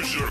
User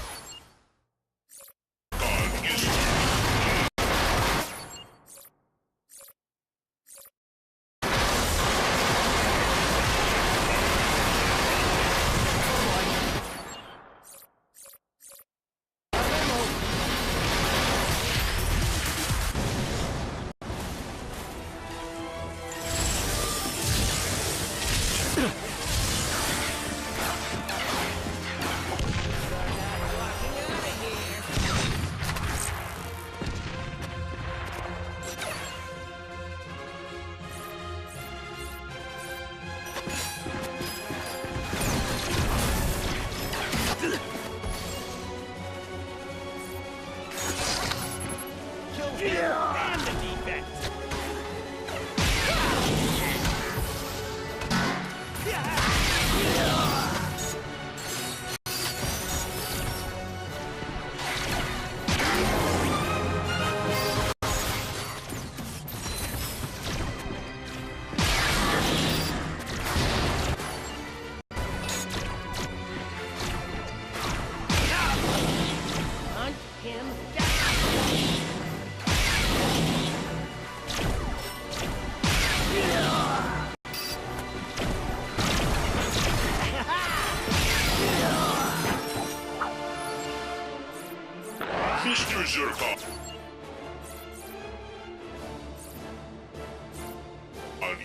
Mr. Zurkon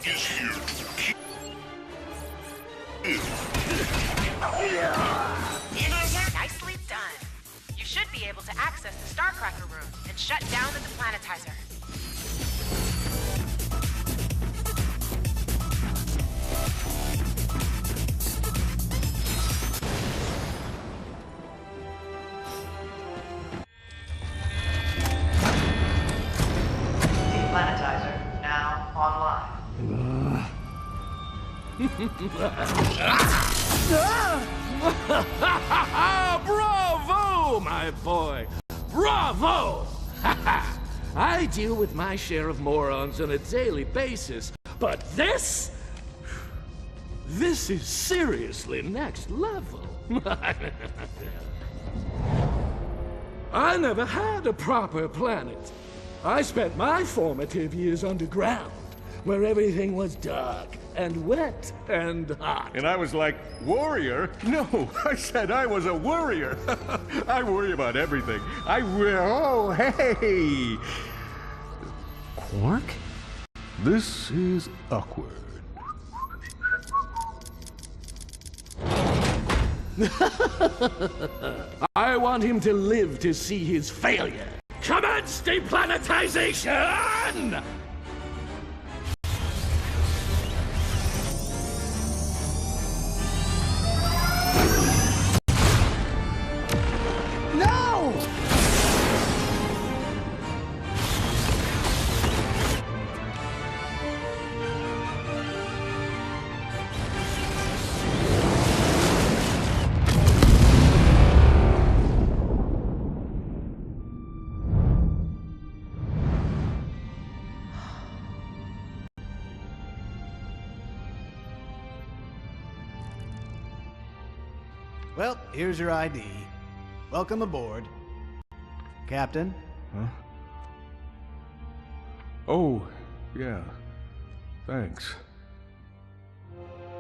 is here to kill. Nicely done. You should be able to access the Starcracker room and shut down the Deplanetiser. Deplanetizer now online. Bravo, my boy! Bravo! I deal with my share of morons on a daily basis, but this? This is seriously next level. I never had a proper planet. I spent my formative years underground, where everything was dark and wet and hot. And I was like, warrior? No, I said I was a worrier. I worry about everything. Oh, hey! Quark? This is awkward. I want him to live to see his failure. Commence deplanetization! No! Well, here's your ID. Welcome aboard. Captain? Huh? Oh, yeah. Thanks.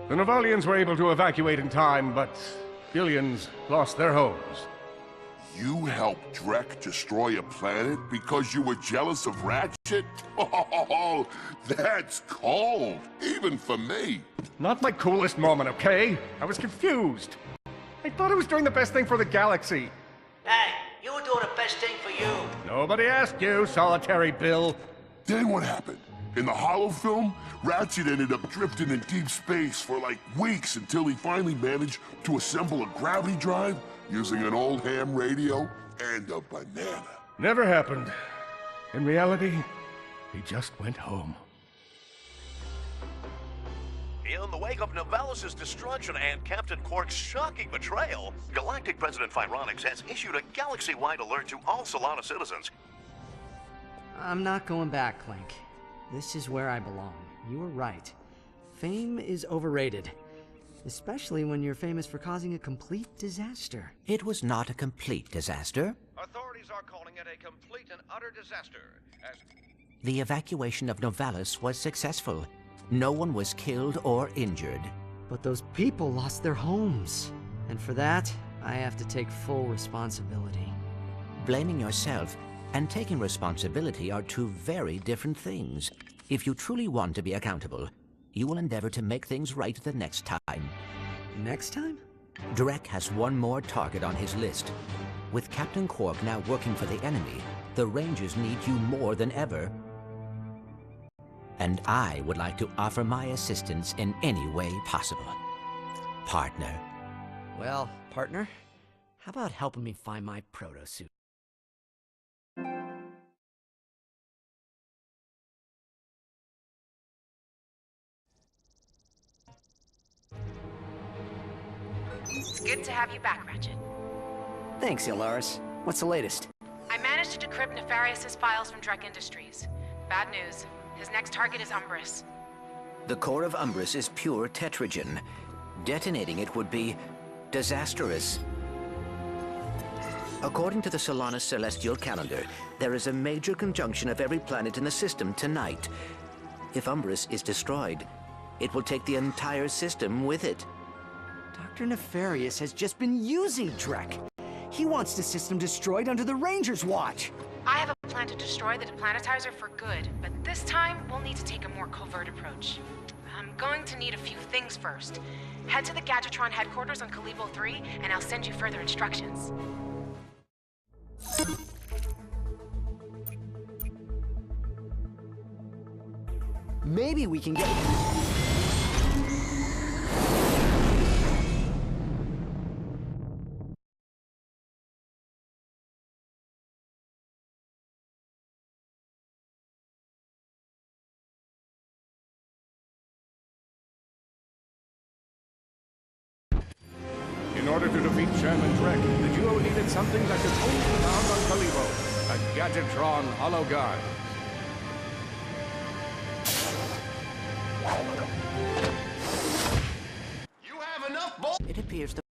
The Navalians were able to evacuate in time, but billions lost their homes. You helped Drek destroy a planet because you were jealous of Ratchet? Oh, that's cold, even for me. Not my coolest moment, okay? I was confused. I thought I was doing the best thing for the galaxy. Hey, you were doing the best thing for you. Nobody asked you, solitary Bill. Then what happened? In the Hollow film, Ratchet ended up drifting in deep space for like weeks until he finally managed to assemble a gravity drive using an old ham radio and a banana. Never happened. In reality, he just went home. In the wake of Novalis' destruction and Captain Quark's shocking betrayal, Galactic President Phyronix has issued a galaxy-wide alert to all Solana citizens. I'm not going back, Clank. This is where I belong. You were right. Fame is overrated. Especially when you're famous for causing a complete disaster. It was not a complete disaster. Authorities are calling it a complete and utter disaster, as... The evacuation of Novalis was successful. No one was killed or injured. But those people lost their homes. And for that, I have to take full responsibility. Blaming yourself and taking responsibility are two very different things. If you truly want to be accountable, you will endeavor to make things right the next time. Next time? Drek has one more target on his list. With Captain Quark now working for the enemy, the Rangers need you more than ever. And I would like to offer my assistance in any way possible. Partner. Well, partner, how about helping me find my proto-suit? It's good to have you back, Ratchet. Thanks, Ilaris. What's the latest? I managed to decrypt Nefarious' files from Drek Industries. Bad news. His next target is Umbris. The core of Umbris is pure tetragen. Detonating it would be disastrous. According to the Solanus celestial calendar, there is a major conjunction of every planet in the system tonight. If Umbris is destroyed, it will take the entire system with it. Dr. Nefarious has just been using Drek. He wants the system destroyed under the Rangers' watch. I have a plan to destroy the Deplanetiser for good, but this time we'll need to take a more covert approach. I'm going to need a few things first. Head to the Gadgetron headquarters on Calibo 3, and I'll send you further instructions. Maybe we can get... In order to defeat Chairman Drek, the duo needed something that could only be found on Calibo, a Gadgetron hologuard. You have enough bull... It appears the